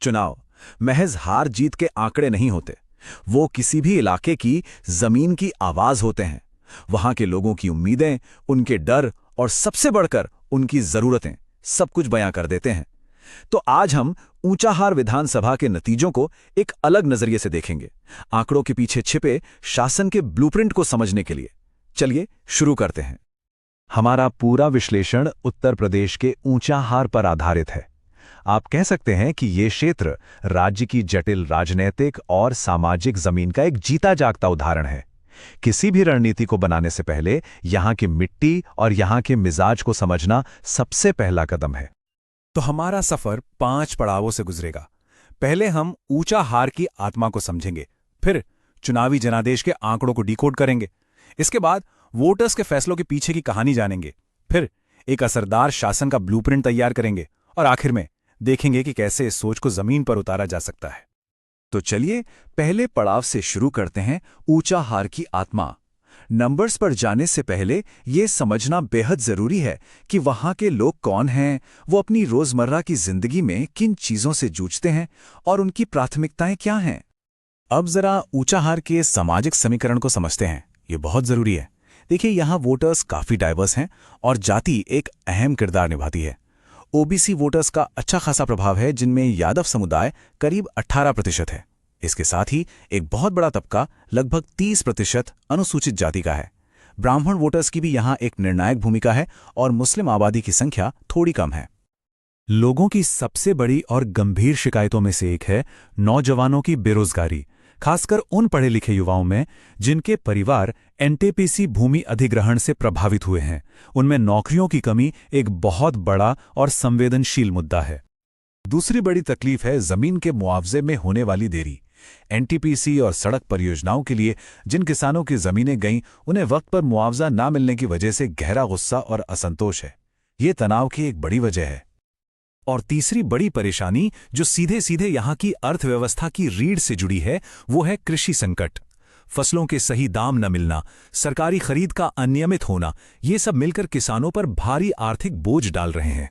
चुनाव महज हार जीत के आंकड़े नहीं होते। वो किसी भी इलाके की जमीन की आवाज होते हैं। वहां के लोगों की उम्मीदें, उनके डर और सबसे बढ़कर उनकी जरूरतें सब कुछ बयां कर देते हैं। तो आज हम ऊंचाहार विधानसभा के नतीजों को एक अलग नजरिए से देखेंगे, आंकड़ों के पीछे छिपे शासन के ब्लूप्रिंट को समझने के लिए। चलिए शुरू करते हैं। हमारा पूरा विश्लेषण उत्तर प्रदेश के ऊंचाहार पर आधारित है। आप कह सकते हैं कि ये क्षेत्र राज्य की जटिल राजनीतिक और सामाजिक जमीन का एक जीता जागता उदाहरण है। किसी भी रणनीति को बनाने से पहले यहां की मिट्टी और यहां के मिजाज को समझना सबसे पहला कदम है। तो हमारा सफर 5 पड़ावों से गुजरेगा। पहले हम ऊंचाहार की आत्मा को समझेंगे, फिर चुनावी जनादेश के आंकड़ों को डिकोड करेंगे, इसके बाद वोटर्स के फैसलों के पीछे की कहानी जानेंगे, फिर एक असरदार शासन का ब्लूप्रिंट तैयार करेंगे और आखिर में देखेंगे कि कैसे इस सोच को जमीन पर उतारा जा सकता है। तो चलिए पहले पड़ाव से शुरू करते हैं, ऊंचाहार की आत्मा। नंबर्स पर जाने से पहले ये समझना बेहद जरूरी है कि वहां के लोग कौन हैं, वो अपनी रोजमर्रा की जिंदगी में किन चीजों से जूझते हैं और उनकी प्राथमिकताएं क्या हैं। अब जरा ऊंचाहार के सामाजिक समीकरण को समझते हैं, ये बहुत जरूरी है। देखिए, यहाँ वोटर्स काफी डाइवर्स हैं और जाति एक अहम किरदार निभाती है। ओबीसी वोटर्स का अच्छा खासा प्रभाव है, जिनमें यादव समुदाय करीब 18% है। इसके साथ ही एक बहुत बड़ा तबका लगभग 30% अनुसूचित जाति का है। ब्राह्मण वोटर्स की भी यहाँ एक निर्णायक भूमिका है और मुस्लिम आबादी की संख्या थोड़ी कम है। लोगों की सबसे बड़ी और गंभीर शिकायतों में से एक है नौजवानों की बेरोजगारी, खासकर उन पढ़े लिखे युवाओं में जिनके परिवार एनटीपीसी भूमि अधिग्रहण से प्रभावित हुए हैं। उनमें नौकरियों की कमी एक बहुत बड़ा और संवेदनशील मुद्दा है। दूसरी बड़ी तकलीफ है जमीन के मुआवजे में होने वाली देरी। एनटीपीसी और सड़क परियोजनाओं के लिए जिन किसानों की जमीनें गईं, उन्हें वक्त पर मुआवजा ना मिलने की वजह से गहरा गुस्सा और असंतोष है। ये तनाव की एक बड़ी वजह है। और तीसरी बड़ी परेशानी जो सीधे सीधे यहाँ की अर्थव्यवस्था की रीढ़ से जुड़ी है, वो है कृषि संकट। फसलों के सही दाम न मिलना, सरकारी खरीद का अनियमित होना, ये सब मिलकर किसानों पर भारी आर्थिक बोझ डाल रहे हैं।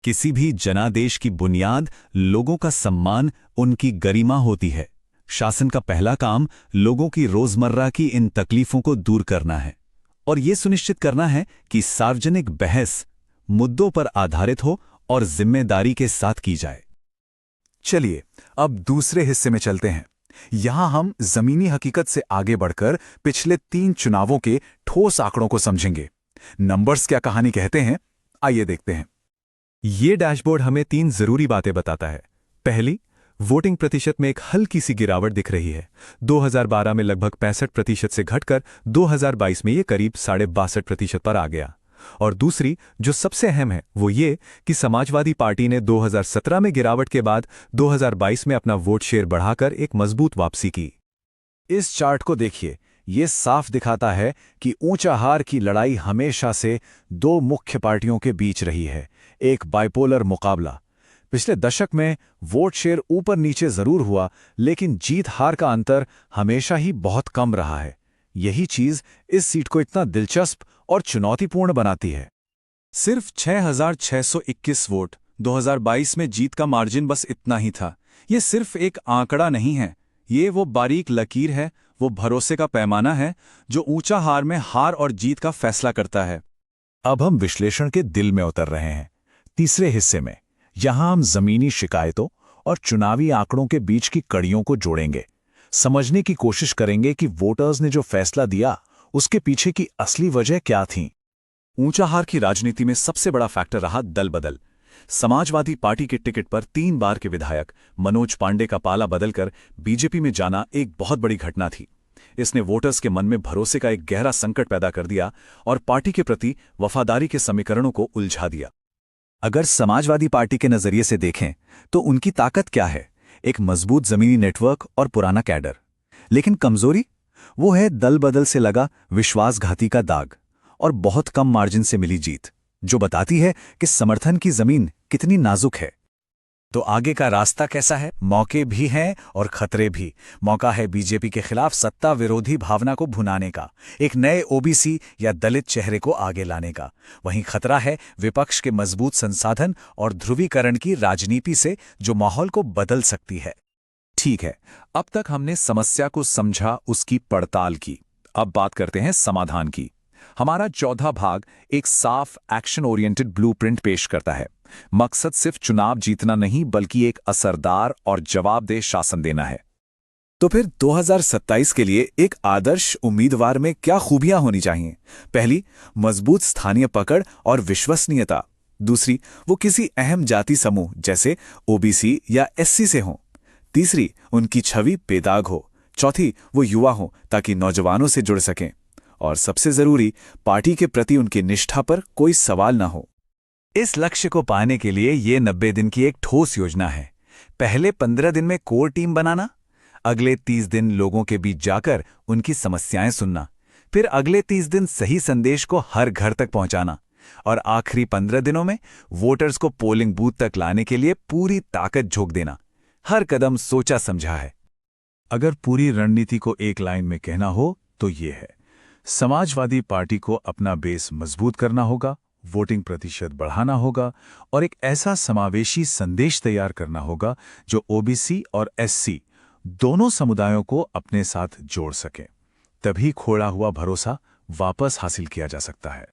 किसी भी जनादेश की बुनियाद लोगों का सम्मान, उनकी गरिमा होती है। शासन का पहला काम लोगों की रोजमर्रा की इन तकलीफों को दूर करना है और ये सुनिश्चित करना है कि सार्वजनिक बहस मुद्दों पर आधारित हो और जिम्मेदारी के साथ की जाए। चलिए अब दूसरे हिस्से में चलते हैं। यहां हम जमीनी हकीकत से आगे बढ़कर पिछले 3 चुनावों के ठोस आंकड़ों को समझेंगे। नंबर्स क्या कहानी कहते हैं, आइए देखते हैं। ये डैशबोर्ड हमें 3 जरूरी बातें बताता है। पहली, वोटिंग प्रतिशत में एक हल्की सी गिरावट दिख रही है। 2012 में लगभग 65% से घटकर 2022 में ये करीब 62.5% पर आ गया। और दूसरी, जो सबसे अहम है, वो ये कि समाजवादी पार्टी ने 2017 में गिरावट के बाद 2022 में अपना वोट शेयर बढ़ाकर एक मजबूत वापसी की। इस चार्ट को देखिए, ये साफ दिखाता है कि ऊंचाहार की लड़ाई हमेशा से 2 मुख्य पार्टियों के बीच रही है, एक बाइपोलर मुकाबला। पिछले दशक में वोट शेयर ऊपर नीचे जरूर हुआ, लेकिन जीत हार का अंतर हमेशा ही बहुत कम रहा है। यही चीज इस सीट को इतना दिलचस्प और चुनौतीपूर्ण बनाती है। सिर्फ 6,621 वोट, 2022 में जीत का मार्जिन बस इतना ही था। ये सिर्फ एक आंकड़ा नहीं है, ये वो बारीक लकीर है, वो भरोसे का पैमाना है जो ऊंचाहार में हार और जीत का फैसला करता है। अब हम विश्लेषण के दिल में उतर रहे हैं, तीसरे हिस्से में। यहां हम जमीनी शिकायतों और चुनावी आंकड़ों के बीच की कड़ियों को जोड़ेंगे, समझने की कोशिश करेंगे कि वोटर्स ने जो फैसला दिया उसके पीछे की असली वजह क्या थी। ऊंचाहार की राजनीति में सबसे बड़ा फैक्टर रहा दल बदल। समाजवादी पार्टी के टिकट पर 3 बार के विधायक मनोज पांडे का पाला बदलकर बीजेपी में जाना एक बहुत बड़ी घटना थी। इसने वोटर्स के मन में भरोसे का एक गहरा संकट पैदा कर दिया और पार्टी के प्रति वफादारी के समीकरणों को उलझा दिया। अगर समाजवादी पार्टी के नजरिए से देखें तो उनकी ताकत क्या है? एक मजबूत जमीनी नेटवर्क और पुराना कैडर। लेकिन कमजोरी, वो है दल बदल से लगा विश्वासघाती का दाग और बहुत कम मार्जिन से मिली जीत, जो बताती है कि समर्थन की जमीन कितनी नाजुक है। तो आगे का रास्ता कैसा है? मौके भी हैं और खतरे भी। मौका है बीजेपी के खिलाफ सत्ता विरोधी भावना को भुनाने का, एक नए ओबीसी या दलित चेहरे को आगे लाने का। वहीं खतरा है विपक्ष के मजबूत संसाधन और ध्रुवीकरण की राजनीति से, जो माहौल को बदल सकती है। ठीक है, अब तक हमने समस्या को समझा, उसकी पड़ताल की। अब बात करते हैं समाधान की। हमारा चौथा भाग एक साफ एक्शन ओरिएंटेड ब्लूप्रिंट पेश करता है। मकसद सिर्फ चुनाव जीतना नहीं, बल्कि एक असरदार और जवाबदेह शासन देना है। तो फिर 2027 के लिए एक आदर्श उम्मीदवार में क्या खूबियां होनी चाहिए? पहली, मजबूत स्थानीय पकड़ और विश्वसनीयता। दूसरी, वो किसी अहम जाति समूह जैसे ओबीसी या एससी से हों। तीसरी, उनकी छवि बेदाग हो। चौथी, वो युवा हों ताकि नौजवानों से जुड़ सकें। और सबसे जरूरी, पार्टी के प्रति उनकी निष्ठा पर कोई सवाल ना हो। इस लक्ष्य को पाने के लिए ये 90 दिन की एक ठोस योजना है। पहले 15 दिन में कोर टीम बनाना, अगले 30 दिन लोगों के बीच जाकर उनकी समस्याएं सुनना, फिर अगले 30 दिन सही संदेश को हर घर तक पहुंचाना, और आखिरी 15 दिनों में वोटर्स को पोलिंग बूथ तक लाने के लिए पूरी ताकत झोंक देना। हर कदम सोचा समझा है। अगर पूरी रणनीति को एक लाइन में कहना हो तो ये है: समाजवादी पार्टी को अपना बेस मजबूत करना होगा, वोटिंग प्रतिशत बढ़ाना होगा और एक ऐसा समावेशी संदेश तैयार करना होगा जो ओबीसी और एससी दोनों समुदायों को अपने साथ जोड़ सके। तभी खोड़ा हुआ भरोसा वापस हासिल किया जा सकता है।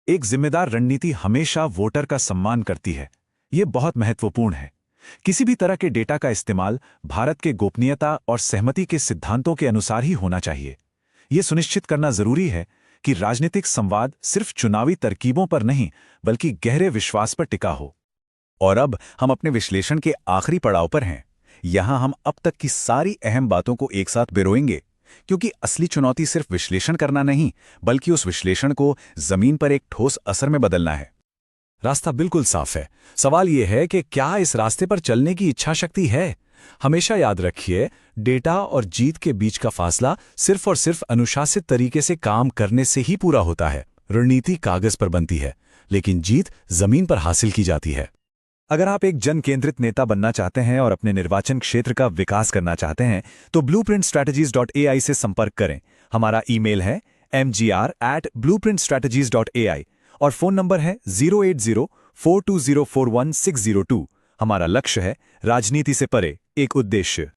एक जिम्मेदार रणनीति हमेशा वोटर का सम्मान करती है। ये बहुत महत्वपूर्ण है। किसी भी तरह के डेटा का इस्तेमाल भारत के गोपनीयता और सहमति के सिद्धांतों के अनुसार ही होना चाहिए। ये सुनिश्चित करना जरूरी है कि राजनीतिक संवाद सिर्फ चुनावी तरकीबों पर नहीं, बल्कि गहरे विश्वास पर टिका हो। और अब हम अपने विश्लेषण के आखिरी पड़ाव पर हैं। यहां हम अब तक की सारी अहम बातों को एक साथ पिरोएंगे, क्योंकि असली चुनौती सिर्फ विश्लेषण करना नहीं, बल्कि उस विश्लेषण को जमीन पर एक ठोस असर में बदलना है। रास्ता बिल्कुल साफ है। सवाल यह है कि क्या इस रास्ते पर चलने की इच्छा शक्ति है? हमेशा याद रखिए, डेटा और जीत के बीच का फासला सिर्फ और सिर्फ अनुशासित तरीके से काम करने से ही पूरा होता है। रणनीति कागज पर बनती है, लेकिन जीत जमीन पर हासिल की जाती है। अगर आप एक जन केंद्रित नेता बनना चाहते हैं और अपने निर्वाचन क्षेत्र का विकास करना चाहते हैं, तो blueprintstrategies.ai से संपर्क करें। हमारा ईमेल है mgr@blueprintstrategies.ai और फोन नंबर है 08042041602। हमारा लक्ष्य है राजनीति से परे एक उद्देश्य।